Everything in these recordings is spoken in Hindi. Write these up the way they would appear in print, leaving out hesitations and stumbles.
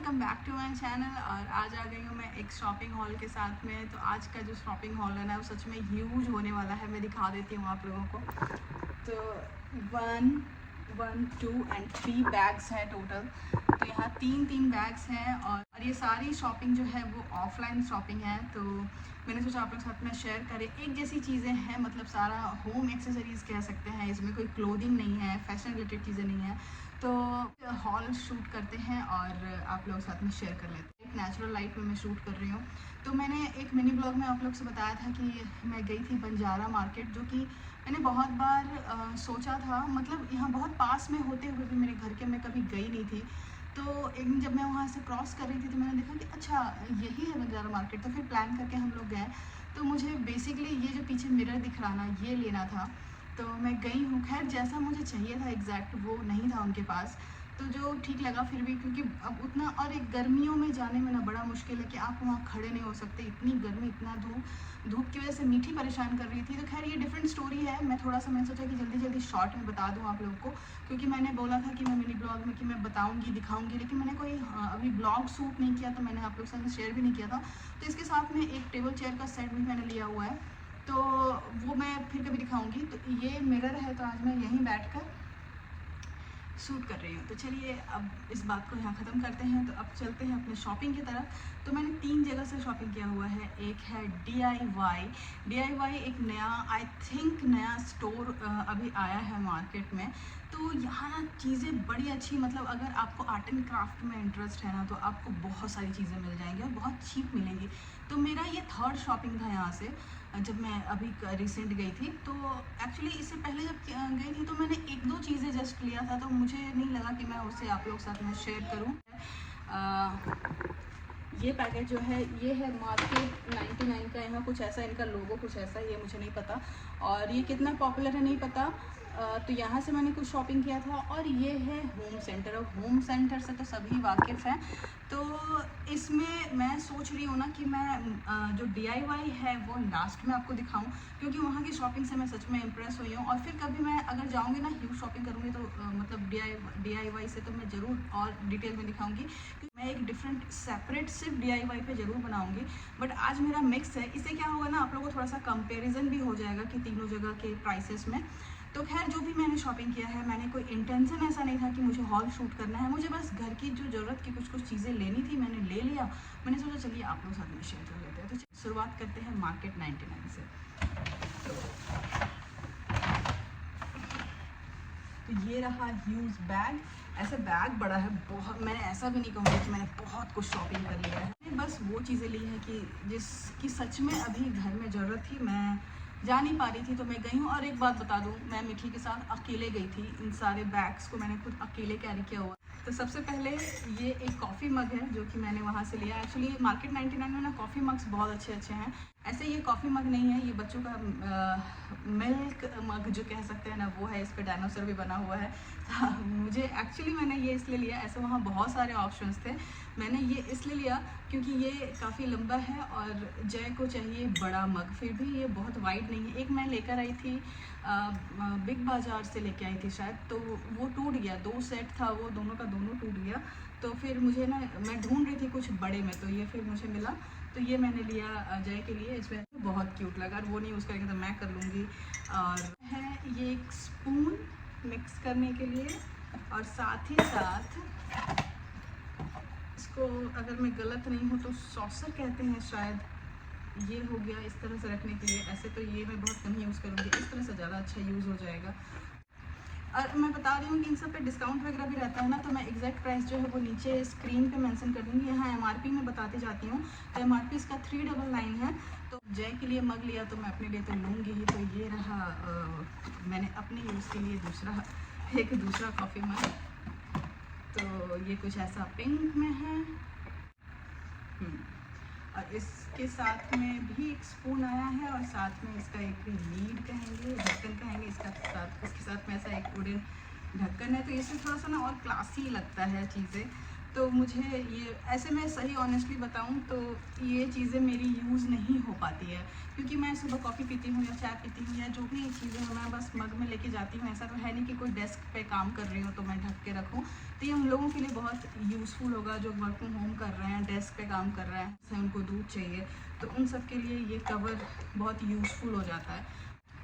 Welcome back to my channel. और आज आ गई हूँ मैं एक शॉपिंग हॉल के साथ में। तो आज का जो शॉपिंग हॉल है ना वो सच में ह्यूज होने वाला है। मैं दिखा देती हूँ आप लोगों को। तो 1 2 एंड 3 बैग्स हैं टोटल। तो यहाँ तीन बैग्स हैं और ये सारी शॉपिंग जो है वो ऑफलाइन शॉपिंग है। तो मैंने सोचा आप लोग साथ में शेयर करें। एक जैसी चीज़ें हैं, मतलब सारा होम एक्सेसरीज़ कह सकते हैं। इसमें कोई क्लोथिंग नहीं है, फैशन रिलेटेड चीज़ें नहीं है। तो हॉल शूट करते हैं और आप लोग साथ में शेयर कर लेते हैं। एक नेचुरल लाइट में मैं शूट कर रही हूँ। तो मैंने एक मिनी ब्लॉग में आप लोग से बताया था कि मैं गई थी बंजारा मार्केट, जो कि मैंने बहुत बार सोचा था, मतलब यहाँ बहुत पास में होते हुए भी मेरे घर के मैं कभी गई नहीं थी। तो एक दिन जब मैं वहाँ से क्रॉस कर रही थी तो मैंने देखा कि अच्छा यही है बंजारा मार्केट। तो फिर प्लान करके हम लोग गए। तो मुझे बेसिकली ये जो पीछे मिरर दिख रहा ना, ये लेना था। तो मैं गई हूँ। खैर जैसा मुझे चाहिए था एग्जैक्ट वो नहीं था उनके पास, तो जो ठीक लगा फिर भी, क्योंकि अब उतना, और एक गर्मियों में जाने में ना बड़ा मुश्किल है कि आप वहाँ खड़े नहीं हो सकते। इतनी गर्मी, इतना धूप की वजह से मीठी परेशान कर रही थी। तो खैर ये डिफरेंट स्टोरी है। मैंने सोचा कि जल्दी जल्दी शॉर्ट में बता दूँ आप लोगों को, क्योंकि मैंने बोला था कि मैं मिनी ब्लॉग में कि मैं बताऊँगी, दिखाऊँगी, लेकिन मैंने कोई अभी ब्लॉग शूट नहीं किया, तो मैंने आप लोग के साथ शेयर भी नहीं किया था। तो इसके साथ में एक टेबल चेयर का सेट भी मैंने लिया हुआ है, तो वो मैं फिर कभी दिखाऊंगी। तो ये मिरर है, तो आज मैं यहीं बैठकर शूट कर रही हूँ। तो चलिए अब इस बात को यहाँ ख़त्म करते हैं। तो अब चलते हैं अपने शॉपिंग की तरफ। तो मैंने 3 जगह से शॉपिंग किया हुआ है। एक है DIY एक नया, आई थिंक नया स्टोर अभी आया है मार्केट में। तो यहाँ ना चीज़ें बड़ी अच्छी, मतलब अगर आपको आर्ट एंड क्राफ्ट में इंटरेस्ट है ना, तो आपको बहुत सारी चीज़ें मिल जाएंगी और बहुत चीप मिलेंगी। तो मेरा ये 3rd शॉपिंग था यहाँ से, जब मैं अभी रिसेंट गई थी। तो एक्चुअली इससे पहले जब गई थी तो मैंने 1-2 चीज़ें जस्ट लिया था, तो मुझे नहीं लगा कि मैं उसे आप लोग साथ में शेयर करूँ। ये पैकेट जो है ये है मार्केट 99 का। यहाँ कुछ ऐसा, इनका लोगो कुछ ऐसा ही है, मुझे नहीं पता। और ये कितना पॉपुलर है नहीं पता। तो यहाँ से मैंने कुछ शॉपिंग किया था। और ये है होम सेंटर। और होम सेंटर से तो सभी वाकिफ़ हैं। तो इसमें मैं सोच रही हूँ ना कि मैं जो DIY है वो लास्ट में आपको दिखाऊं, क्योंकि वहाँ की शॉपिंग से मैं सच में इम्प्रेस हुई हूँ। और फिर कभी मैं अगर जाऊँगी ना, ह्यूज शॉपिंग करूँगी, तो मतलब DIY से तो मैं ज़रूर और डिटेल में दिखाऊँगी। मैं एक डिफरेंट सेपरेट सिर्फ DIY पे ज़रूर बनाऊँगी। बट आज मेरा मिक्स है। इससे क्या होगा ना, आप लोगों को थोड़ा सा कंपेरिजन भी हो जाएगा कि तीनों जगह के प्राइसेस में। तो खैर जो भी मैंने शॉपिंग किया है, मैंने कोई इंटेंशन ऐसा नहीं था कि मुझे हॉल शूट करना है। मुझे बस घर की जो ज़रूरत की कुछ चीज़ें लेनी थी, मैंने ले लिया। मैंने सोचा चलिए आप लोग साथ में शेयर कर लेते हैं। तो शुरुआत करते हैं मार्केट 99 से। तो ये रहा ह्यूज बैग। ऐसे बैग बड़ा है बहुत। मैंने ऐसा भी नहीं कहूँगी कि मैंने बहुत कुछ शॉपिंग कर लिया है। बस वो चीज़ें ली हैं कि जिसकी सच में अभी घर में ज़रूरत थी, मैं जा नहीं पा रही थी, तो मैं गई हूँ। और एक बात बता दूँ, मैं मिठी के साथ अकेले गई थी। इन सारे बैग्स को मैंने खुद अकेले कैरी किया हुआ। तो सबसे पहले ये एक कॉफ़ी मग है जो कि मैंने वहाँ से लिया। एक्चुअली मार्केट 99 में ना कॉफ़ी मग्स बहुत अच्छे अच्छे हैं। ऐसे ये कॉफ़ी मग नहीं है, ये बच्चों का मिल्क मग जो कह सकते हैं ना, वो है। इस पर डायनासोर भी बना हुआ है। मुझे एक्चुअली मैंने ये इसलिए लिया, ऐसे वहाँ बहुत सारे ऑप्शंस थे। मैंने ये इसलिए लिया क्योंकि ये काफ़ी लंबा है और जय को चाहिए बड़ा मग। फिर भी ये बहुत वाइड नहीं है। एक मैं लेकर आई थी बिग बाज़ार से लेके आई थी शायद, तो वो टूट गया। 2 सेट था, वो दोनों का दोनों टूट गया। तो फिर मुझे ना, मैं ढूंढ रही थी कुछ बड़े में, तो ये फिर मुझे मिला। तो ये मैंने लिया जय के लिए। इसमें बहुत क्यूट लगा। और वो नहीं यूज़ करेंगे तो मैं कर लूँगी। और है ये एक स्पून मिक्स करने के लिए, और साथ ही साथ इसको, अगर मैं गलत नहीं हूँ तो सॉसर कहते हैं शायद। ये हो गया इस तरह से रखने के लिए। ऐसे तो ये मैं बहुत कम यूज़ करूँगी, इस तरह से ज़्यादा अच्छा यूज़ हो जाएगा। और मैं बता रही हूँ कि इन सब पे डिस्काउंट वगैरह भी रहता है ना, तो मैं एग्जैक्ट प्राइस जो है वो नीचे स्क्रीन पे मेंशन कर दूँगी। यहाँ MRP में बताती जाती हूँ। तो MRP इसका 399 है। तो जय के लिए मग लिया, तो मैं अपने लिए तो लूँगी ही। तो ये रहा मैंने अपने यूज़ के लिए दूसरा कॉफ़ी मग। तो ये कुछ ऐसा पिंक में है। और इसके साथ में भी एक स्पून आया है, और साथ में इसका एक लीड कहेंगे, ढक्कन कहेंगे। इसके साथ में ऐसा एक वुडन ढक्कन है। तो इससे थोड़ा सा ना और क्लासी लगता है चीज़ें। तो मुझे ये ऐसे, मैं सही ऑनेस्टली बताऊँ तो ये चीज़ें मेरी यूज़ नहीं हो पाती है, क्योंकि मैं सुबह कॉफ़ी पीती हूँ या चाय पीती हूँ या जो भी चीज़ें हैं मैं बस मग में लेके जाती हूँ। ऐसा तो है नहीं कि कोई डेस्क पे काम कर रही हूँ तो मैं ढक के रखूँ। तो ये उन लोगों के लिए बहुत यूज़फुल होगा जो वर्क फ्रॉम होम कर रहे हैं, डेस्क पे काम कर रहे हैं, उनको दूध चाहिए, तो उन सब के लिए ये कवर बहुत यूज़फुल हो जाता है।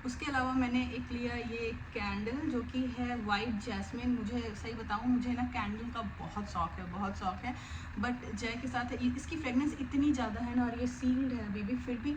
उसके अलावा मैंने एक लिया ये कैंडल जो कि है वाइट जैस्मिन। मुझे सही बताऊँ, मुझे ना कैंडल का बहुत शौक़ है, बट जय के साथ इसकी फ्रेगनेंस इतनी ज़्यादा है ना, और ये सील्ड है अभी भी, फिर भी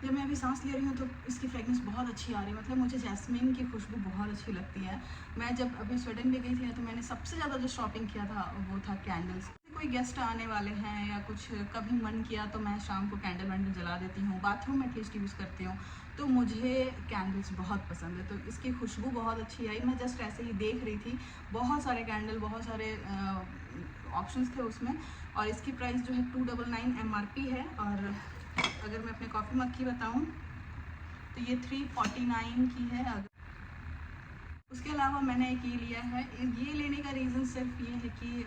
जब मैं अभी सांस ले रही हूँ तो इसकी फ्रेगनेंस बहुत अच्छी आ रही है। मतलब मुझे जैस्मिन की खुशबू बहुत अच्छी लगती है। मैं जब अभी स्वीडन में गई थी ना, तो मैंने सबसे ज़्यादा जो शॉपिंग किया था वो था कैंडल्स। कोई गेस्ट आने वाले हैं या कुछ कभी मन किया तो मैं शाम को कैंडल वैंडल जला देती हूँ, बाथरूम में एटलीस्ट यूज़ करती हूँ। तो मुझे कैंडल्स बहुत पसंद है, तो इसकी खुशबू बहुत अच्छी आई। मैं जस्ट ऐसे ही देख रही थी, बहुत सारे कैंडल, बहुत सारे ऑप्शंस थे उसमें, और इसकी प्राइस जो है 299 MRP है। और अगर मैं अपने कॉफ़ी मग की बताऊँ तो ये 349 की है। उसके अलावा मैंने एक ये लिया है, ये लेने का रीज़न सिर्फ ये है कि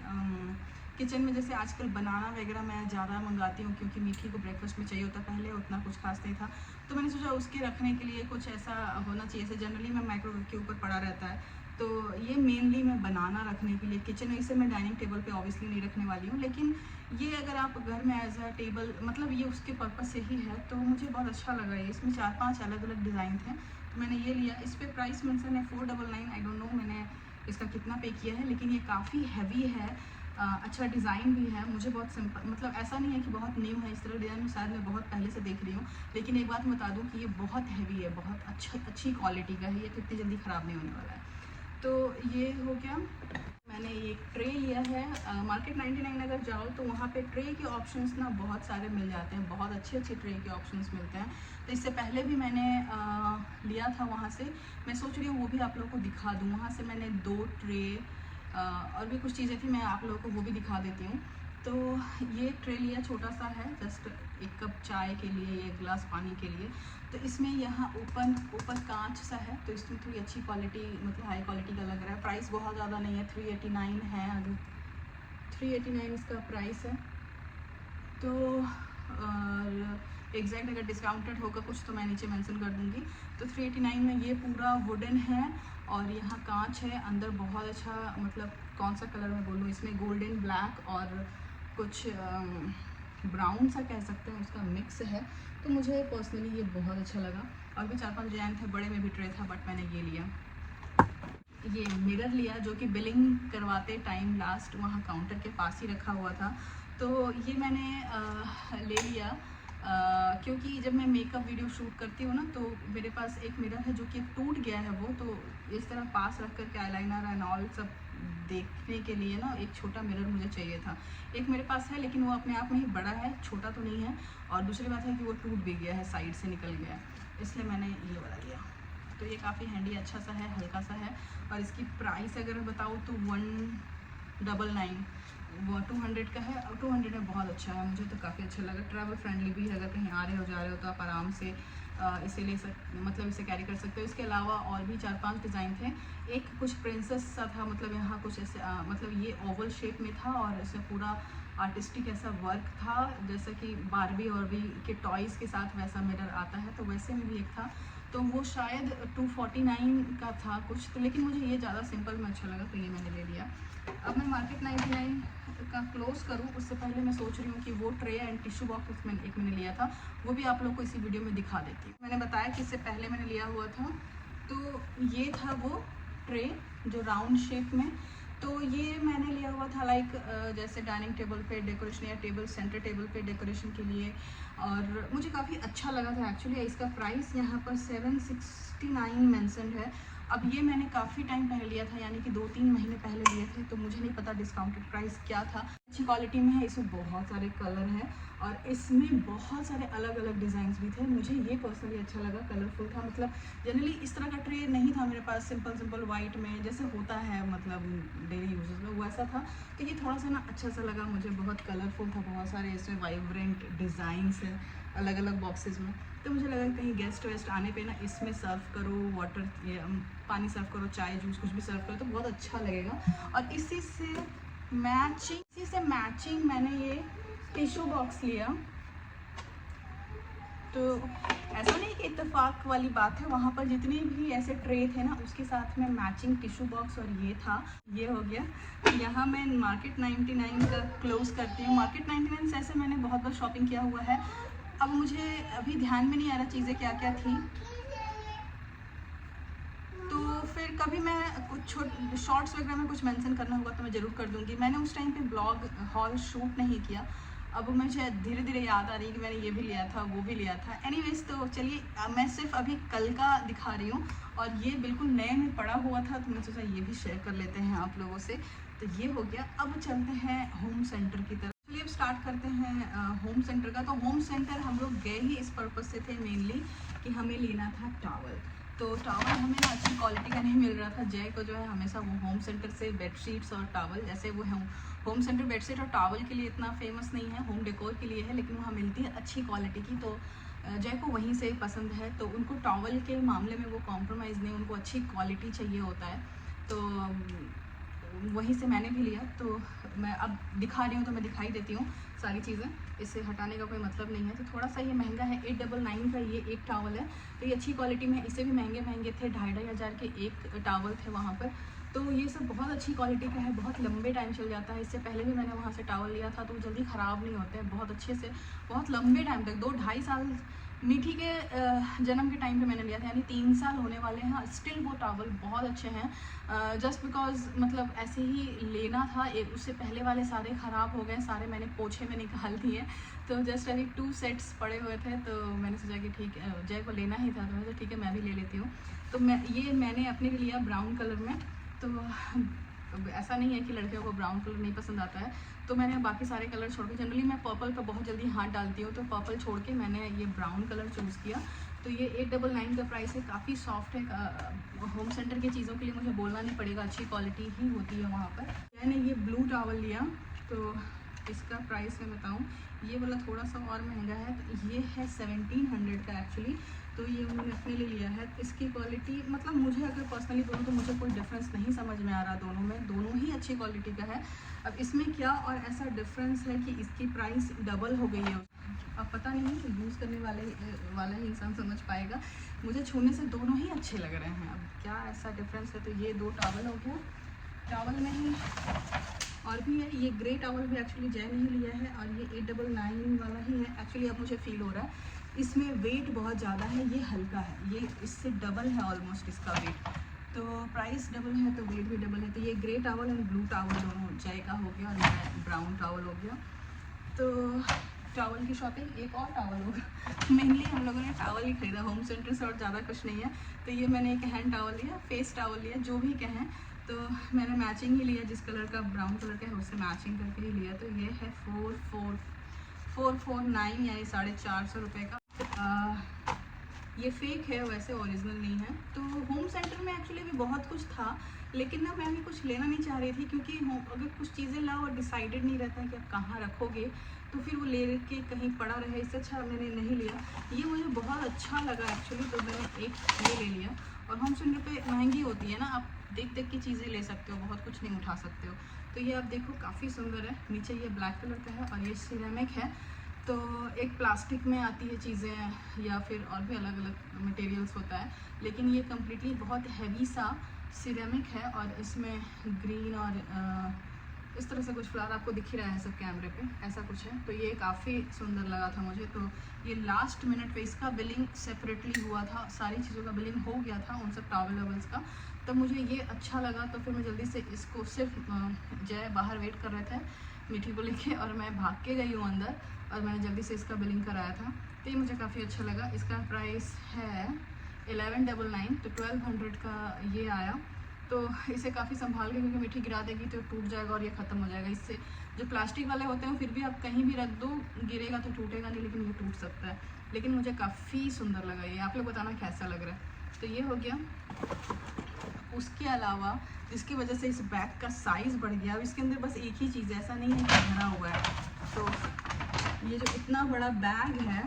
किचन में जैसे आजकल बनाना वगैरह मैं ज़्यादा मंगाती हूँ, क्योंकि मीठी को ब्रेकफास्ट में चाहिए होता, पहले उतना कुछ खास नहीं था, तो मैंने सोचा उसके रखने के लिए कुछ ऐसा होना चाहिए। जैसे जनरली मैं माइक्रोवेव के ऊपर पड़ा रहता है, तो ये मेनली मैं बनाना रखने के लिए किचन में, इसे मैं डाइनिंग टेबल पे ऑब्वियसली नहीं रखने वाली हूँ, लेकिन ये अगर आप घर में एज अ टेबल, मतलब ये उसके पर्पज़ से ही है, तो मुझे बहुत अच्छा लगा ये। इसमें 4-5 अलग अलग डिज़ाइन थे, तो मैंने ये लिया। इस पर प्राइस मेंशन है 499। आई डोंट नो मैंने इसका कितना पे किया है, लेकिन ये काफ़ी हैवी है, अच्छा डिज़ाइन भी है। मुझे बहुत सिंपल, मतलब ऐसा नहीं है कि बहुत न्यू है, इस तरह डिज़ाइन शायद मैं बहुत पहले से देख रही हूँ, लेकिन एक बात बता दूँ कि ये बहुत हैवी है, बहुत अच्छी क्वालिटी का है, ये इतनी जल्दी ख़राब नहीं होने वाला है। तो ये हो गया। मैंने एक ट्रे लिया है, मार्केट 99 अगर जाओ तो वहाँ पे ट्रे के ऑप्शंस ना बहुत सारे मिल जाते हैं, बहुत अच्छे ट्रे के ऑप्शंस मिलते हैं। तो इससे पहले भी मैंने लिया था वहाँ से, मैं सोच रही हूँ वो भी आप लोगों को दिखा दूँ। वहाँ से मैंने 2 ट्रे और भी कुछ चीज़ें थी, मैं आप लोगों को वो भी दिखा देती हूँ। तो ये ट्रे लिया, छोटा सा है, जस्ट 1 कप चाय के लिए, 1 गिलास पानी के लिए। तो इसमें यहाँ ऊपर कांच सा है, तो इसमें थोड़ी अच्छी क्वालिटी, मतलब हाई क्वालिटी का लग रहा है। प्राइस बहुत ज़्यादा नहीं है, 389 है, अभी 389 इसका प्राइस है। तो और एग्जैक्ट अगर डिस्काउंटेड होगा कुछ तो मैं नीचे मेंशन कर दूँगी। तो 389 में ये पूरा वुडन है, और यहाँ कांच है, अंदर बहुत अच्छा, मतलब कौन सा कलर मैं बोलूँ, इसमें गोल्डन ब्लैक और कुछ ब्राउन सा कह सकते हैं, उसका मिक्स है। तो मुझे पर्सनली ये बहुत अच्छा लगा। और भी 4-5 डिज़ाइन थे, बड़े में भी ट्रे था, बट मैंने ये लिया। ये मिरर लिया जो कि बिलिंग करवाते टाइम लास्ट वहाँ काउंटर के पास ही रखा हुआ था, तो ये मैंने ले लिया। क्योंकि जब मैं मेकअप वीडियो शूट करती हूँ ना, तो मेरे पास एक मिरर है जो कि टूट गया है वो, तो इस तरह पास रख करके आईलाइनर एंड ऑल सब देखने के लिए ना एक छोटा मिरर मुझे चाहिए था। एक मेरे पास है, लेकिन वो अपने आप में ही बड़ा है, छोटा तो नहीं है, और दूसरी बात है कि वो टूट भी गया है, साइड से निकल गया है, इसलिए मैंने ये वाला लिया। तो ये काफ़ी हैंडी, अच्छा सा है, हल्का सा है। और इसकी प्राइस अगर बताऊँ तो 199, वो 200 का है, और 200 में बहुत अच्छा है, मुझे तो काफ़ी अच्छा लगा। ट्रैवल फ्रेंडली भी है, अगर कहीं आ रहे हो जा रहे हो तो आप आराम से इसे मतलब इसे कैरी कर सकते हो। इसके अलावा और भी 4-5 डिज़ाइन थे। एक कुछ प्रिंसेस सा था, मतलब यहाँ कुछ ऐसे मतलब ये ओवल शेप में था, और इसे पूरा आर्टिस्टिक ऐसा वर्क था, जैसा कि बारबी और भी के टॉयज़ के साथ वैसा मिरर आता है, तो वैसे में भी एक था। तो वो शायद 249 का था कुछ, तो लेकिन मुझे ये ज़्यादा सिंपल में अच्छा लगा, तो ये मैंने ले लिया। अब मैं मार्केट 99 का क्लोज करूँ उससे पहले मैं सोच रही हूँ कि वो ट्रे एंड टिश्यू बॉक्स मैंने लिया था, वो भी आप लोग को इसी वीडियो में दिखा देती हूँ। मैंने बताया कि इससे पहले मैंने लिया हुआ था, तो ये था वो ट्रे जो राउंड शेप में। तो ये मैंने लिया हुआ था लाइक जैसे डाइनिंग टेबल पे डेकोरेशन, या टेबल सेंटर टेबल पे डेकोरेशन के लिए, और मुझे काफ़ी अच्छा लगा था एक्चुअली। इसका प्राइस यहाँ पर 769 मेंशन्ड है। अब ये मैंने काफ़ी टाइम पहले लिया था, यानी कि 2-3 महीने पहले लिए थे, तो मुझे नहीं पता डिस्काउंटेड प्राइस क्या था। अच्छी क्वालिटी में है, इसमें बहुत सारे कलर हैं, और इसमें बहुत सारे अलग अलग डिज़ाइंस भी थे। मुझे ये पर्सनली अच्छा लगा, कलरफुल था, मतलब जनरली इस तरह का ट्रे नहीं था मेरे पास, सिंपल वाइट में जैसे होता है, मतलब डेली यूजेस में वैसा था। तो ये थोड़ा सा ना अच्छा सा लगा मुझे, बहुत कलरफुल था, बहुत सारे इसमें वाइब्रेंट डिज़ाइंस हैं अलग अलग बॉक्सेस में। तो मुझे लगा कहीं गेस्ट वेस्ट आने पे ना इसमें सर्व करो, वाटर पानी सर्व करो, चाय जूस कुछ भी सर्व करो, तो बहुत अच्छा लगेगा। और इसी से मैचिंग, इसी से मैचिंग मैंने ये टिश्यू बॉक्स लिया। तो ऐसा नहीं कि इत्तेफाक वाली बात है, वहाँ पर जितने भी ऐसे ट्रे थे ना उसके साथ में मैचिंग टिश्यू बॉक्स और ये था, ये हो गया। यहाँ मैं मार्केट 99 का क्लोज करती हूँ। मार्केट 99 से ऐसे मैंने बहुत बार शॉपिंग किया हुआ है, अब मुझे अभी ध्यान में नहीं आ रहा चीज़ें क्या क्या थी। तो फिर कभी मैं कुछ शॉर्ट्स वगैरह में कुछ मेंशन करना होगा तो मैं ज़रूर कर दूँगी। मैंने उस टाइम पे ब्लॉग हॉल शूट नहीं किया, अब मुझे धीरे धीरे याद आ रही है कि मैंने ये भी लिया था, वो भी लिया था। एनीवेज, तो चलिए मैं सिर्फ अभी कल का दिखा रही हूँ और ये बिल्कुल नए में पड़ा हुआ था तो मैं सोचा ये भी शेयर कर लेते हैं आप लोगों से। तो ये हो गया। अब चलते हैं होम सेंटर की तरफ। चलिए अब स्टार्ट करते हैं होम सेंटर का। तो होम सेंटर हम लोग गए ही इस पर्पज़ से थे मेनली कि हमें लेना था टॉवल। तो टॉवल हमें ना अच्छी क्वालिटी का नहीं मिल रहा था। जय को जो है हमेशा वो होम सेंटर से बेडशीट्स और टॉवल, जैसे वो होम सेंटर बेडशीट और टॉवल के लिए इतना फेमस नहीं है, होम डेकोर के लिए है, लेकिन वहाँ मिलती है अच्छी क्वालिटी की। तो जय को वहीं से पसंद है, तो उनको टॉवल के मामले में वो कॉम्प्रोमाइज़ नहीं, उनको अच्छी क्वालिटी चाहिए होता है। तो वहीं से मैंने भी लिया। तो मैं अब दिखा रही हूँ तो मैं दिखाई देती हूँ सारी चीज़ें, इससे हटाने का कोई मतलब नहीं है। तो थोड़ा सा ये महंगा है, 899 का ये एक टॉवल है। तो ये अच्छी क्वालिटी में है, इससे भी महंगे महंगे थे, 2,500 के एक टॉवल थे वहाँ पर। तो ये सब बहुत अच्छी क्वालिटी का है, बहुत लंबे टाइम चल जाता है। इससे पहले भी मैंने वहाँ से टॉवल लिया था तो जल्दी ख़राब नहीं होते हैं, बहुत अच्छे से बहुत लंबे टाइम तक, 2-2.5 साल मीठी के जन्म के टाइम पे मैंने लिया था, यानी 3 साल होने वाले हैं, स्टिल वो टॉवल बहुत अच्छे हैं। जस्ट बिकॉज मतलब ऐसे ही लेना था, उससे पहले वाले सारे ख़राब हो गए, सारे मैंने पोछे में निकाल दिए। तो जस्ट अभी 2 सेट्स पड़े हुए थे, तो मैंने सोचा कि ठीक है, जय को लेना ही था तो मैं ठीक है मैं भी ले लेती हूँ। तो मैंने अपने लिए लिया ब्राउन कलर में। तो ऐसा नहीं है कि लड़कियों को ब्राउन कलर नहीं पसंद आता है, तो मैंने बाकी सारे कलर छोड़ के, जनरली मैं पर्पल पर बहुत जल्दी हाथ डालती हूँ, तो पर्पल छोड़ के मैंने ये ब्राउन कलर चूज़ किया। तो ये 899 का प्राइस है, काफ़ी सॉफ्ट है। होम सेंटर की चीज़ों के लिए मुझे बोलना नहीं पड़ेगा, अच्छी क्वालिटी ही होती है वहाँ पर। मैंने ये ब्लू टॉवल लिया, तो इसका प्राइस मैं बताऊँ, ये वाला थोड़ा सा और महंगा है, तो ये है 1700 का एक्चुअली। तो ये मैंने अपने लिए लिया है। इसकी क्वालिटी मतलब मुझे अगर पर्सनली बोलूँ तो मुझे कोई डिफरेंस नहीं समझ में आ रहा दोनों में, दोनों ही अच्छी क्वालिटी का है। अब इसमें क्या और ऐसा डिफरेंस है कि इसकी प्राइस डबल हो गई है। अब पता नहीं कि यूज़ करने वाला ही इंसान समझ पाएगा। मुझे छूने से दोनों ही अच्छे लग रहे हैं। अब क्या ऐसा डिफरेंस है, तो ये 2 टॉवल हो गया। टॉवल में ही और भी है, ये ग्रे टॉवल भी एक्चुअली जय ने ही लिया है, और ये 899 वाला ही है एक्चुअली। अब मुझे फील हो रहा है इसमें वेट बहुत ज़्यादा है, ये हल्का है, ये इससे डबल है ऑलमोस्ट इसका वेट। तो प्राइस डबल है तो वेट भी डबल है। तो ये grey towel and blue towel दोनों जय का हो गया और मेरा ब्राउन टॉवल हो गया। तो टॉवल की शॉपिंग, एक और टॉवल होगा। मेनली हम लोगों ने टॉवल ही खरीदा होम सेंटर से, और ज़्यादा कुछ नहीं है। तो ये मैंने एक हैंड टॉवल लिया, फेस टॉवल लिया, जो भी कहें। तो मैंने मैचिंग ही लिया, जिस कलर का ब्राउन कलर का है उससे मैचिंग करके ही लिया। तो ये है 449 यानी 450 रुपये का। ये फेक है, वैसे ओरिजिनल नहीं है। तो होम सेंटर में एक्चुअली भी बहुत कुछ था, लेकिन ना मैं भी कुछ लेना नहीं चाह रही थी, क्योंकि अगर कुछ चीज़ें लाओ और डिसाइडेड नहीं रहता है कि आप कहाँ रखोगे, तो फिर वो ले के कहीं पड़ा रहे, इससे अच्छा मैंने नहीं लिया। ये मुझे बहुत अच्छा लगा एक्चुअली, तो मैंने एक ये ले लिया। और होम सेंटर पे महंगी होती है ना, आप देख देख के चीज़ें ले सकते हो, बहुत कुछ नहीं उठा सकते हो। तो ये आप देखो काफ़ी सुंदर है, नीचे ये ब्लैक कलर का है और ये सिरेमिक है। तो एक प्लास्टिक में आती है चीज़ें या फिर और भी अलग अलग मटेरियल्स होता है, लेकिन ये कम्प्लीटली बहुत हैवी सा सिरेमिक है, और इसमें ग्रीन और इस तरह से कुछ फ्लावर आपको दिख ही रहा है सब कैमरे पे, ऐसा कुछ है। तो ये काफ़ी सुंदर लगा था मुझे। तो ये लास्ट मिनट पे इसका बिलिंग सेपरेटली हुआ था, सारी चीज़ों का बिलिंग हो गया था उन सब टॉवल वेवल्स का। तब मुझे ये अच्छा लगा, तो फिर मैं जल्दी से इसको, सिर्फ जय बाहर वेट कर रहे थे मीठी को लेके, और मैं भाग के गई हूँ अंदर, और मैंने जल्दी से इसका बिलिंग कराया था। तो ये मुझे काफ़ी अच्छा लगा। इसका प्राइस है 1199, तो 1200 का ये आया। तो इसे काफ़ी संभाल के, क्योंकि मीठी गिरा देगी तो टूट जाएगा और ये ख़त्म हो जाएगा। इससे जो प्लास्टिक वाले होते हैं फिर भी आप कहीं भी रख दो, गिरेगा तो टूटेगा नहीं, लेकिन ये टूट सकता है। लेकिन मुझे काफ़ी सुंदर लगा ये, आप लोग बताना कैसा लग रहा है। तो ये हो गया। उसके अलावा जिसकी वजह से इस बैग का साइज़ बढ़ गया, अब इसके अंदर बस एक ही चीज़ है, ऐसा नहीं है कि भरा हुआ है। तो ये जो इतना बड़ा बैग है,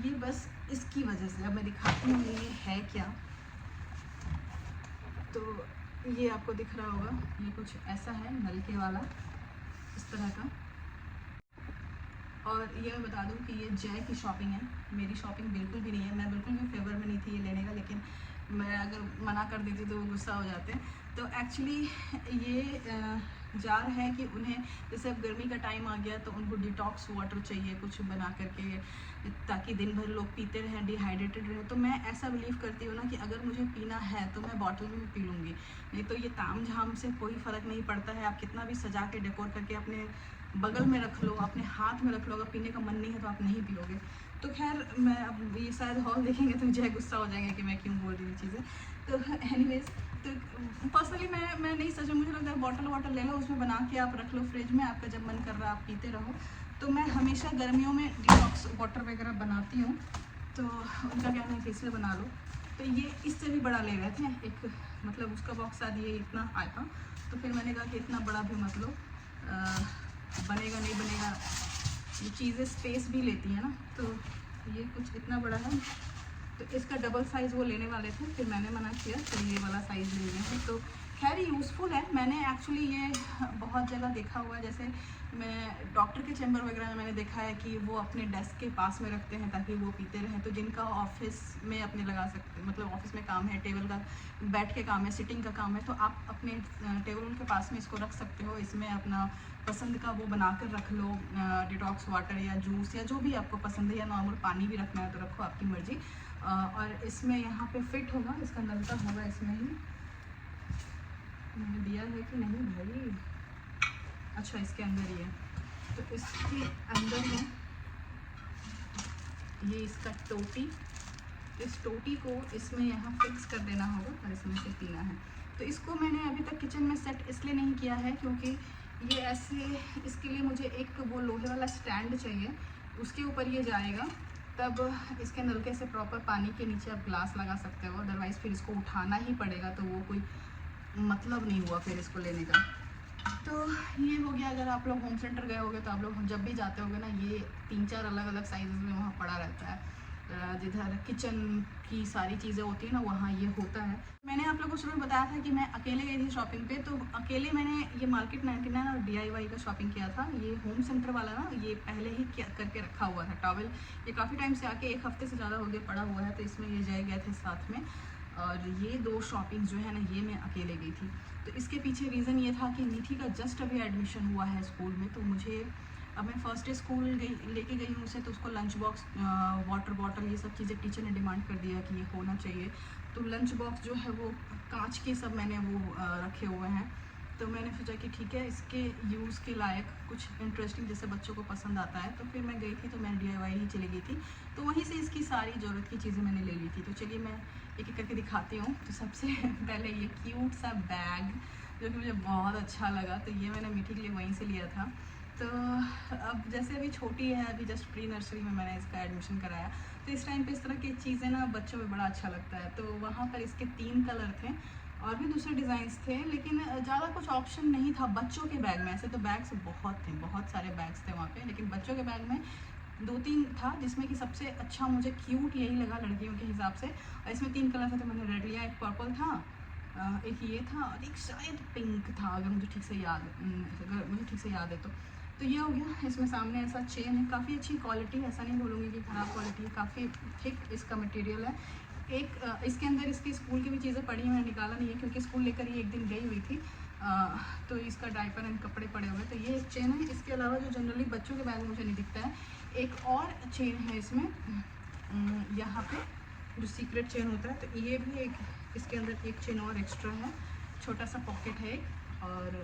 ये बस इसकी वजह से, अब मैं दिखाती हूँ ये है क्या। तो ये आपको दिख रहा होगा, ये कुछ ऐसा है नलके वाला इस तरह का। और ये मैं बता दूं कि ये जय की शॉपिंग है, मेरी शॉपिंग बिल्कुल भी नहीं है। मैं बिल्कुल भी फेवर में नहीं थी ये लेने का, लेकिन मैं अगर मना कर देती तो वो गुस्सा हो जाते हैं। तो एक्चुअली ये जार है कि उन्हें जैसे अब गर्मी का टाइम आ गया तो उनको डिटॉक्स वाटर चाहिए कुछ बना करके, ताकि दिन भर लोग पीते रहें, डिहाइड्रेटेड रहे। तो मैं ऐसा बिलीव करती हूँ ना कि अगर मुझे पीना है तो मैं बॉटल में पी लूँगी, नहीं तो ये ताम झाम से कोई फ़र्क नहीं पड़ता है। आप कितना भी सजा के डेकोर करके अपने बगल में रख लो, अपने हाथ में रख लो, अगर पीने का मन नहीं है तो आप नहीं पियोगे। तो खैर मैं अब ये शायद हॉल देखेंगे तो मुझे गुस्सा हो जाएंगे कि मैं क्यों बोल रही हूँ चीज़ें। तो एनीवेज, तो पर्सनली मैं नहीं सोचा, मुझे लगता है बॉटल वाटर ले लो, उसमें बना के आप रख लो फ्रिज में, आपका जब मन कर रहा है आप पीते रहो। तो मैं हमेशा गर्मियों में डिटॉक्स वाटर वगैरह बनाती हूँ, तो उनका कहना है कि इसलिए बना लो। तो ये इससे भी बड़ा ले रहे थे एक, मतलब उसका बॉक्स शायद ये इतना आया था, तो फिर मैंने कहा कि इतना बड़ा भी मत लो, बनेगा नहीं बनेगा, ये चीज़ें स्पेस भी लेती हैं ना। तो ये कुछ इतना बड़ा है, तो इसका डबल साइज़ वो लेने वाले थे, फिर मैंने मना किया, तो ये वाला साइज़ ले रहे हैं। तो खैर यूज़फुल है, मैंने एक्चुअली ये बहुत जगह देखा हुआ है। जैसे मैं डॉक्टर के चैम्बर वगैरह में मैंने देखा है कि वो अपने डेस्क के पास में रखते हैं ताकि वो पीते रहें। तो जिनका ऑफिस में अपने लगा सकते, मतलब ऑफिस में काम है, टेबल का बैठ के काम है, सिटिंग का काम है, तो आप अपने टेबल के पास में इसको रख सकते हो। इसमें अपना पसंद का वो बना कर रख लो, डिटॉक्स वाटर या जूस या जो भी आपको पसंद है, या नॉर्मल पानी भी रखना है तो रखो, आपकी मर्ज़ी। और इसमें यहाँ पे फिट होगा, इसका नलका होगा इसमें ही, मैंने दिया है कि नहीं भाई, अच्छा इसके अंदर ही है। तो इसके अंदर है ये इसका टोटी, इस टोटी को इसमें यहाँ फिक्स कर देना होगा और इसमें से पीना है। तो इसको मैंने अभी तक किचन में सेट इसलिए नहीं किया है क्योंकि ये ऐसे, इसके लिए मुझे एक वो लोहे वाला स्टैंड चाहिए, उसके ऊपर ये जाएगा, तब इसके नलके से प्रॉपर पानी के नीचे आप ग्लास लगा सकते हो। अदरवाइज़ फिर इसको उठाना ही पड़ेगा, तो वो कोई मतलब नहीं हुआ फिर इसको लेने का। तो ये हो गया। अगर आप लोग होम सेंटर गए होगे तो आप लोग जब भी जाते होगे ना, ये 3-4 अलग अलग साइज़ में वहाँ पड़ा रहता है। जिधर किचन की सारी चीज़ें होती हैं ना, वहाँ ये होता है। मैंने आप लोगों को शुरू में बताया था कि मैं अकेले गई थी शॉपिंग पे, तो अकेले मैंने ये मार्केट 99 और DIY का शॉपिंग किया था। ये होम सेंटर वाला ना, ये पहले ही करके रखा हुआ था टॉवल, ये काफ़ी टाइम से आके 1 हफ्ते से ज़्यादा हो गया पड़ा हुआ है, तो इसमें ये जाए गए थे साथ में। और ये 2 शॉपिंग जो है ना, ये मैं अकेले गई थी। तो इसके पीछे रीज़न ये था कि मीठी का जस्ट अभी एडमिशन हुआ है स्कूल में, तो मुझे, अब मैं फर्स्ट डे स्कूल लेके गई हूँ उसे, तो उसको लंच बॉक्स, वाटर बॉटल, ये सब चीज़ें टीचर ने डिमांड कर दिया कि ये होना चाहिए। तो लंच बॉक्स जो है वो कांच के सब मैंने वो रखे हुए हैं। तो मैंने सोचा कि ठीक है, इसके यूज़ के लायक कुछ इंटरेस्टिंग जैसे बच्चों को पसंद आता है। तो फिर मैं गई थी, तो मैं DIY ही चली गई थी, तो वहीं से इसकी सारी ज़रूरत की चीज़ें मैंने ले ली थी। तो चलिए मैं एक एक करके दिखाती हूँ। तो सबसे पहले ये क्यूट सा बैग जो कि मुझे बहुत अच्छा लगा, तो ये मैंने मीठी के लिए वहीं से लिया था। तो अब जैसे अभी छोटी है, अभी जस्ट प्री नर्सरी में मैंने इसका एडमिशन कराया, तो इस टाइम पे इस तरह की चीज़ें ना बच्चों में बड़ा अच्छा लगता है। तो वहाँ पर इसके 3 कलर थे और भी दूसरे डिज़ाइंस थे, लेकिन ज़्यादा कुछ ऑप्शन नहीं था बच्चों के बैग में। ऐसे तो बैग्स बहुत थे, बहुत सारे बैग्स थे वहाँ पे, लेकिन बच्चों के बैग में 2-3 था, जिसमें कि सबसे अच्छा मुझे क्यूट यही लगा लड़कियों के हिसाब से। और इसमें 3 कलर थे, तो मैंने रेड लिया, एक पर्पल था, एक ये था और एक शायद पिंक था, अगर मुझे ठीक से याद है तो ये हो गया। इसमें सामने ऐसा चेन है, काफ़ी अच्छी क्वालिटी है, ऐसा नहीं बोलूँगी कि ख़राब क्वालिटी है, काफ़ी थिक इसका मटेरियल है। एक इसके अंदर इसकी स्कूल की भी चीज़ें पड़ी हुई, निकाला नहीं है क्योंकि स्कूल लेकर ही एक दिन गई हुई थी, तो इसका डायपर एंड कपड़े पड़े हुए। तो ये एक चेन है, इसके अलावा जो जनरली बच्चों के बैग में मुझे नहीं दिखता है, एक और चेन है इसमें, यहाँ पे जो सीक्रेट चेन होता है, तो ये भी एक, इसके अंदर एक चेन और एक्स्ट्रा है, छोटा सा पॉकेट है। और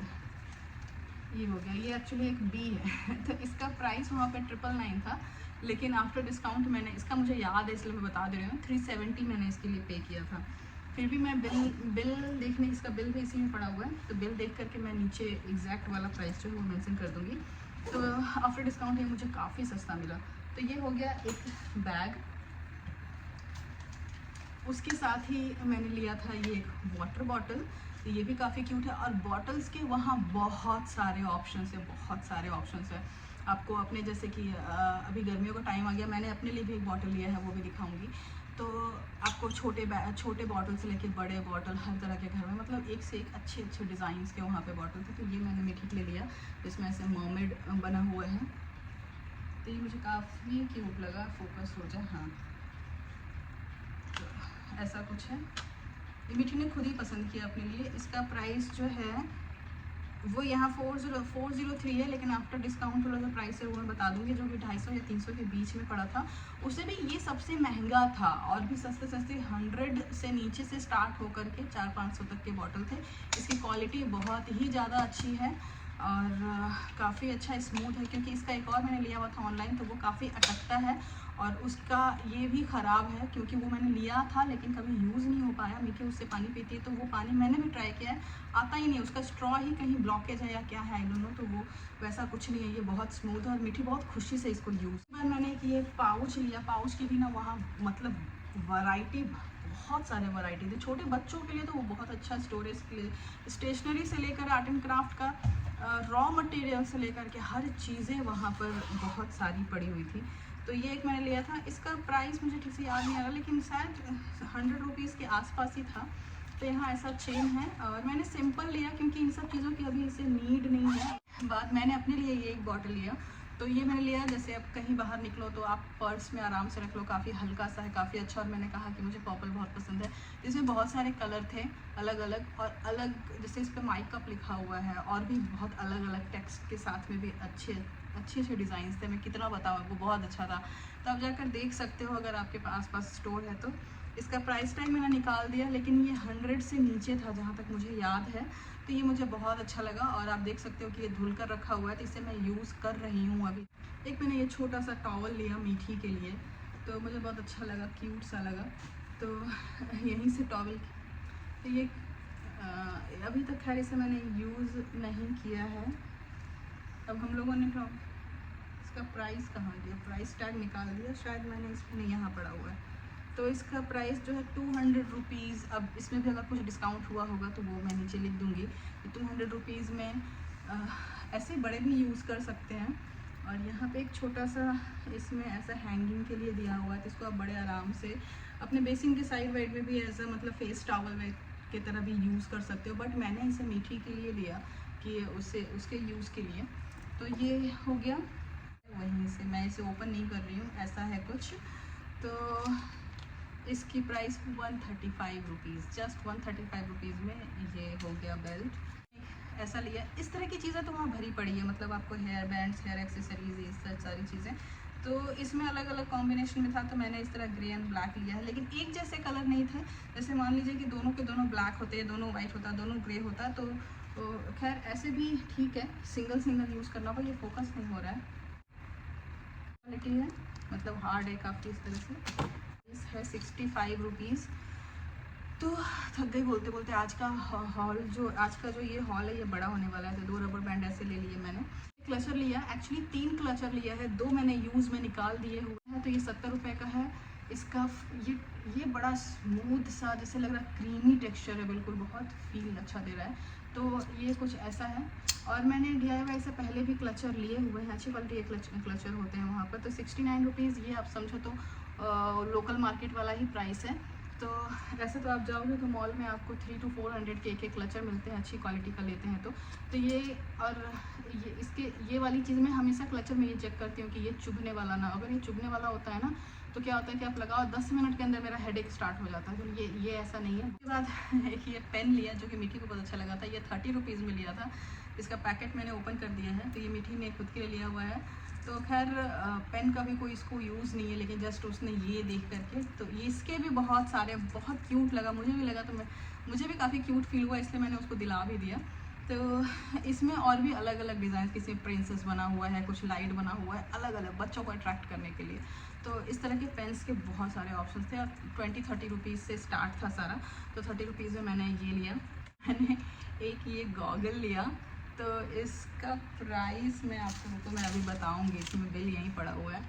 ये हो गया, ये एक्चुअली एक बी है। तो इसका प्राइस वहाँ पे 999 था, लेकिन आफ्टर डिस्काउंट मैंने, इसका मुझे याद है इसलिए मैं बता दे रही हूँ, 370 मैंने इसके लिए पे किया था। फिर भी मैं बिल देखने, इसका बिल भी इसी में पड़ा हुआ है, तो बिल देख करके मैं नीचे एग्जैक्ट वाला प्राइस जो है वो मेंशन कर दूँगी। तो आफ्टर डिस्काउंट ये मुझे काफ़ी सस्ता मिला। तो ये हो गया एक बैग। उसके साथ ही मैंने लिया था ये एक वाटर बॉटल, तो ये भी काफ़ी क्यूट है। और बॉटल्स के वहाँ बहुत सारे ऑप्शंस है, आपको अपने, जैसे कि अभी गर्मियों का टाइम आ गया, मैंने अपने लिए भी एक बॉटल लिया है, वो भी दिखाऊंगी। तो आपको छोटे बॉटल से लेके बड़े बॉटल हर तरह के घर में मतलब एक से एक अच्छे अच्छे डिज़ाइंस के वहाँ पे बॉटल थे। तो ये मैंने मीठी के लिए लिया, जिसमें ऐसे मर्मेड बना हुआ है। तो ये मुझे काफ़ी क्यूट लगा। फोकस हो जाए, हाँ, तो ऐसा कुछ है। ये मीठी ने खुद ही पसंद किया अपने लिए। इसका प्राइस जो है वो यहाँ 403 है, लेकिन आफ्टर डिस्काउंट थोड़ा सा प्राइस है वो मैं बता दूँगी, जो कि 250 या 300 के बीच में पड़ा था। उससे भी ये सबसे महंगा था, और भी सस्ते 100 से नीचे से स्टार्ट होकर के 400-500 तक के बॉटल थे। इसकी क्वालिटी बहुत ही ज़्यादा अच्छी है और काफ़ी अच्छा स्मूथ है, क्योंकि इसका एक और मैंने लिया हुआ था ऑनलाइन, तो वो काफ़ी अटकता है और उसका ये भी ख़राब है, क्योंकि वो मैंने लिया था लेकिन कभी यूज़ नहीं हो पाया। मीठी उससे पानी पीती है, तो वो पानी मैंने भी ट्राई किया है, आता ही नहीं, उसका स्ट्रॉ ही कहीं ब्लॉकेज है या क्या है, आई डोंट नो। तो वो वैसा कुछ नहीं है, ये बहुत स्मूथ है और मीठी बहुत खुशी से इसको यूज़। मैंने ये पाउच लिया, पाउच की भी ना वहाँ मतलब वैरायटी, बहुत सारे वैरायटी थे। छोटे बच्चों के लिए तो वो बहुत अच्छा, स्टोरेज के लिए, स्टेशनरी से लेकर आर्ट एंड क्राफ्ट का रॉ मटेरियल से लेकर के हर चीज़ें वहाँ पर बहुत सारी पड़ी हुई थी। तो ये एक मैंने लिया था। इसका प्राइस मुझे ठीक से याद नहीं आ रहा, लेकिन शायद 100 रुपीज़ के आसपास ही था। तो यहाँ ऐसा चेन है और मैंने सिंपल लिया, क्योंकि इन सब चीज़ों की अभी इसे नीड नहीं है। बाद मैंने अपने लिए ये एक बॉटल लिया, तो ये मैंने लिया जैसे अब कहीं बाहर निकलो तो आप पर्स में आराम से रख लो, काफ़ी हल्का सा है, काफ़ी अच्छा। और मैंने कहा कि मुझे पर्पल बहुत पसंद है। इसमें बहुत सारे कलर थे अलग अलग, और अलग जैसे इस पर माई कप लिखा हुआ है, और भी बहुत अलग अलग टेक्स्ट के साथ में भी अच्छे अच्छे डिज़ाइंस थे। मैं कितना बताऊँ आपको, बहुत अच्छा था। तो आप जाकर देख सकते हो अगर आपके आसपास स्टोर है तो। इसका प्राइस टैग मैंने निकाल दिया, लेकिन ये 100 से नीचे था जहाँ तक मुझे याद है। तो ये मुझे बहुत अच्छा लगा, और आप देख सकते हो कि ये धुल कर रखा हुआ है, तो इसे मैं यूज़ कर रही हूँ अभी। एक मैंने ये छोटा सा टॉवल लिया मीठी के लिए, तो मुझे बहुत अच्छा लगा, क्यूट सा लगा, तो यहीं से टॉवल। तो ये अभी तक खैर इसे मैंने यूज़ नहीं किया है। अब हम लोगों ने इसका प्राइस कहाँ गया, प्राइस टैग निकाल दिया शायद मैंने, इसमें यहाँ पड़ा हुआ है। तो इसका प्राइस जो है 200 रुपीज़। अब इसमें भी अगर कुछ डिस्काउंट हुआ होगा तो वो मैं नीचे लिख दूँगी। 200 रुपीज़ में ऐसे बड़े भी यूज़ कर सकते हैं। और यहाँ पे एक छोटा सा इसमें ऐसा हैंगिंग के लिए दिया हुआ है, तो इसको आप बड़े आराम से अपने बेसिन के साइड वाइड में भी ऐसा मतलब फेस टॉवल की तरह भी यूज़ कर सकते हो। बट मैंने इसे मीठी के लिए लिया कि उसके यूज़ के लिए। तो ये हो गया। वहीं से मैं इसे ओपन नहीं कर रही हूँ, ऐसा है कुछ। तो इसकी प्राइस 135 रुपीज़, जस्ट 135 रुपीज़ में ये हो गया बेल्ट। ऐसा लिया। इस तरह की चीज़ें तो वहाँ भरी पड़ी है, मतलब आपको हेयर बैंड्स, हेयर एक्सेसरीज, ये सारी चीज़ें। तो इसमें अलग अलग कॉम्बिनेशन में था, तो मैंने इस तरह ग्रे एंड ब्लैक लिया है, लेकिन एक जैसे कलर नहीं थे। जैसे मान लीजिए कि दोनों के दोनों ब्लैक होते, दोनों वाइट होता, दोनों ग्रे होता, तो खैर ऐसे भी ठीक है, सिंगल सिंगल यूज़ करना होगा। ये फोकस नहीं हो रहा है। क्वालिटी है मतलब हार्ड है काफ़ी इस तरह से। इस है 65 रुपीज़। तो थक गई बोलते बोलते। आज का जो ये हॉल है ये बड़ा होने वाला है। तो 2 रबर बैंड ऐसे ले लिए मैंने। क्लचर लिया, एक्चुअली 3 क्लचर लिया है, 2 मैंने यूज़ में निकाल दिए हुए हैं। तो ये 70 रुपये का है। इसका ये बड़ा स्मूथ सा, जैसे लग रहा है क्रीमी टेक्सचर है, बिल्कुल बहुत फील अच्छा दे रहा है। तो ये कुछ ऐसा है। और मैंने DIY से पहले भी क्लचर लिए हुए हैं, अच्छी क्वालिटी के क्लचर होते हैं वहाँ पर। तो 69 रुपीज़, ये आप समझो तो लोकल मार्केट वाला ही प्राइस है। तो ऐसे तो आप जाओगे तो मॉल में आपको 300 to 400 के एक क्लचर मिलते हैं, अच्छी क्वालिटी का लेते हैं। तो ये वाली चीज़ में हमेशा क्लचर में ये चेक करती हूँ कि ये चुभने वाला ना। अगर ये चुभने वाला होता है ना, तो क्या होता है कि आप लगाओ 10 मिनट के अंदर मेरा हेडेक स्टार्ट हो जाता है। तो ये ऐसा नहीं है। उसके बाद एक ये पेन लिया, जो कि मीठी को बहुत अच्छा लगा था। ये 30 रुपीज़ में लिया था। इसका पैकेट मैंने ओपन कर दिया है। तो ये मीठी ने खुद के लिए लिया हुआ है। तो खैर पेन का भी कोई इसको यूज़ नहीं है, लेकिन जस्ट उसने ये देख करके। तो ये इसके भी बहुत सारे, बहुत क्यूट लगा, मुझे भी लगा, तो मुझे भी काफ़ी क्यूट फील हुआ, इसलिए मैंने उसको दिला भी दिया। तो इसमें और भी अलग अलग डिज़ाइन, किसी प्रिंसेस बना हुआ है, कुछ लाइट बना हुआ है, अलग अलग बच्चों को अट्रैक्ट करने के लिए। तो इस तरह के पेन्स के बहुत सारे ऑप्शन थे, और 20-30 रुपीज़ से स्टार्ट था सारा। तो 30 रुपीज़ में मैंने ये लिया। मैंने एक ये गॉगल लिया। तो इसका प्राइस मैं अभी बताऊंगी, इसमें बिल यहीं पड़ा हुआ है।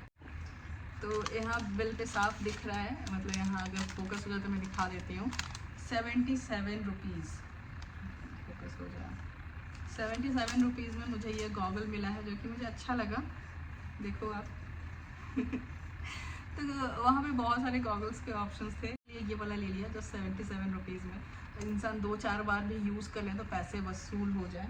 तो यहाँ बिल पे साफ दिख रहा है, मतलब यहाँ अगर फोकस हो जाए तो मैं दिखा देती हूँ। 77 रुपीज़, फोकस हो जाए, 77 रुपीज़ में मुझे ये गॉगल मिला है, जो कि मुझे अच्छा लगा। देखो आप तो वहाँ पे बहुत सारे गॉगल्स के ऑप्शंस थे, ये वाला ले लिया जो 77 रुपीज़ में। इंसान 2-4 बार भी यूज़ कर लें तो पैसे वसूल हो जाए।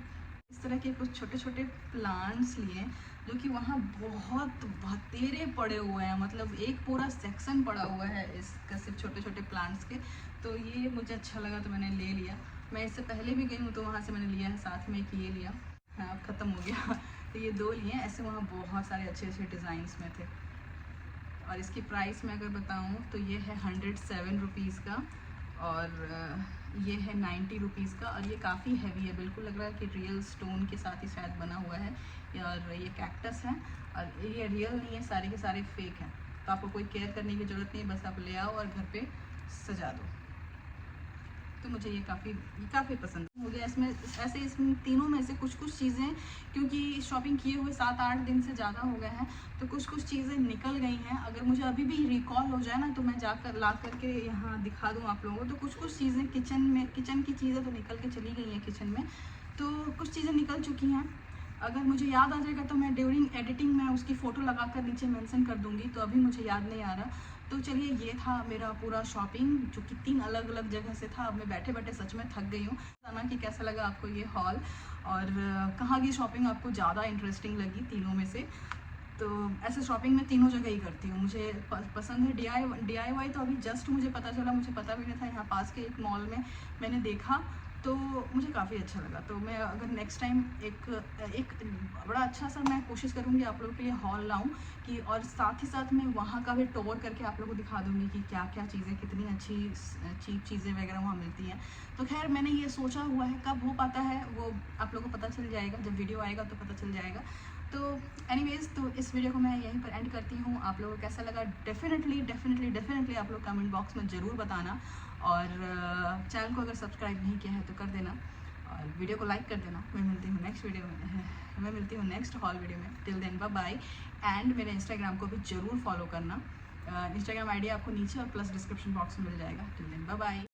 इस तरह के कुछ छोटे छोटे प्लांट्स लिए जो कि वहाँ बहुत बतेरे पड़े हुए हैं, मतलब एक पूरा सेक्शन पड़ा हुआ है इसका सिर्फ छोटे छोटे प्लांट्स के। तो ये मुझे अच्छा लगा तो मैंने ले लिया। मैं इससे पहले भी गई हूँ तो वहाँ से मैंने लिया है, साथ में एक ये लिया। हाँ अब ख़त्म हो गया तो ये 2 लिए। ऐसे वहाँ बहुत सारे अच्छे अच्छे डिज़ाइंस में थे। और इसकी प्राइस मैं अगर बताऊँ तो ये है 107 रुपीज़ का और ये है 90 रुपीज़ का। और ये काफ़ी हैवी है, बिल्कुल लग रहा है कि रियल स्टोन के साथ ही शायद बना हुआ है। और ये कैक्टस है और ये रियल नहीं है, सारे के सारे फेक हैं। तो आपको कोई केयर करने की ज़रूरत नहीं है, बस आप ले आओ और घर पे सजा दो। तो मुझे ये काफ़ी पसंद हो गया। इसमें ऐसे इसमें तीनों में से कुछ कुछ चीज़ें, क्योंकि शॉपिंग किए हुए 7-8 दिन से ज़्यादा हो गए हैं तो कुछ कुछ चीज़ें निकल गई हैं। अगर मुझे अभी भी रिकॉल हो जाए ना तो मैं जाकर ला करके यहाँ दिखा दूँ आप लोगों को। तो कुछ कुछ चीज़ें किचन की चीज़ें तो निकल के चली गई हैं किचन में, तो कुछ चीज़ें निकल चुकी हैं। अगर मुझे याद आ जाएगा तो मैं ड्यूरिंग एडिटिंग में उसकी फ़ोटो लगा कर नीचे मेंशन कर दूँगी, तो अभी मुझे याद नहीं आ रहा। तो चलिए ये था मेरा पूरा शॉपिंग जो कि 3 अलग अलग जगह से था। अब मैं बैठे बैठे सच में थक गई हूँ। बताना कि कैसा लगा आपको ये हॉल और कहाँ की शॉपिंग आपको ज़्यादा इंटरेस्टिंग लगी तीनों में से। तो ऐसे शॉपिंग मैं तीनों जगह ही करती हूँ, मुझे पसंद है। DIY तो अभी जस्ट मुझे पता चला, मुझे पता भी नहीं था। यहाँ पास के एक मॉल में मैंने देखा तो मुझे काफ़ी अच्छा लगा। तो मैं अगर नेक्स्ट टाइम एक बड़ा अच्छा सा मैं कोशिश करूँगी आप लोगों के लिए हॉल लाऊं कि, और साथ ही साथ मैं वहाँ का भी टूर करके आप लोगों को दिखा दूँगी कि क्या क्या चीज़ें, कितनी अच्छी चीप चीज़ें वगैरह वहाँ मिलती हैं। तो खैर मैंने ये सोचा हुआ है, कब हो पाता है वो आप लोगों को पता चल जाएगा, जब वीडियो आएगा तो पता चल जाएगा। तो एनीवेज़ तो इस वीडियो को मैं यहीं पर एंड करती हूँ। आप लोगों को कैसा लगा डेफिनेटली आप लोग कमेंट बॉक्स में ज़रूर बताना। और चैनल को अगर सब्सक्राइब नहीं किया है तो कर देना और वीडियो को लाइक कर देना। मैं मिलती हूँ नेक्स्ट वीडियो में, मैं मिलती हूँ नेक्स्ट हॉल वीडियो में। Till then bye bye. And मेरे इंस्टाग्राम को भी ज़रूर फॉलो करना। इंस्टाग्राम ID आपको नीचे और प्लस डिस्क्रिप्शन बॉक्स में मिल जाएगा। Till then bye bye.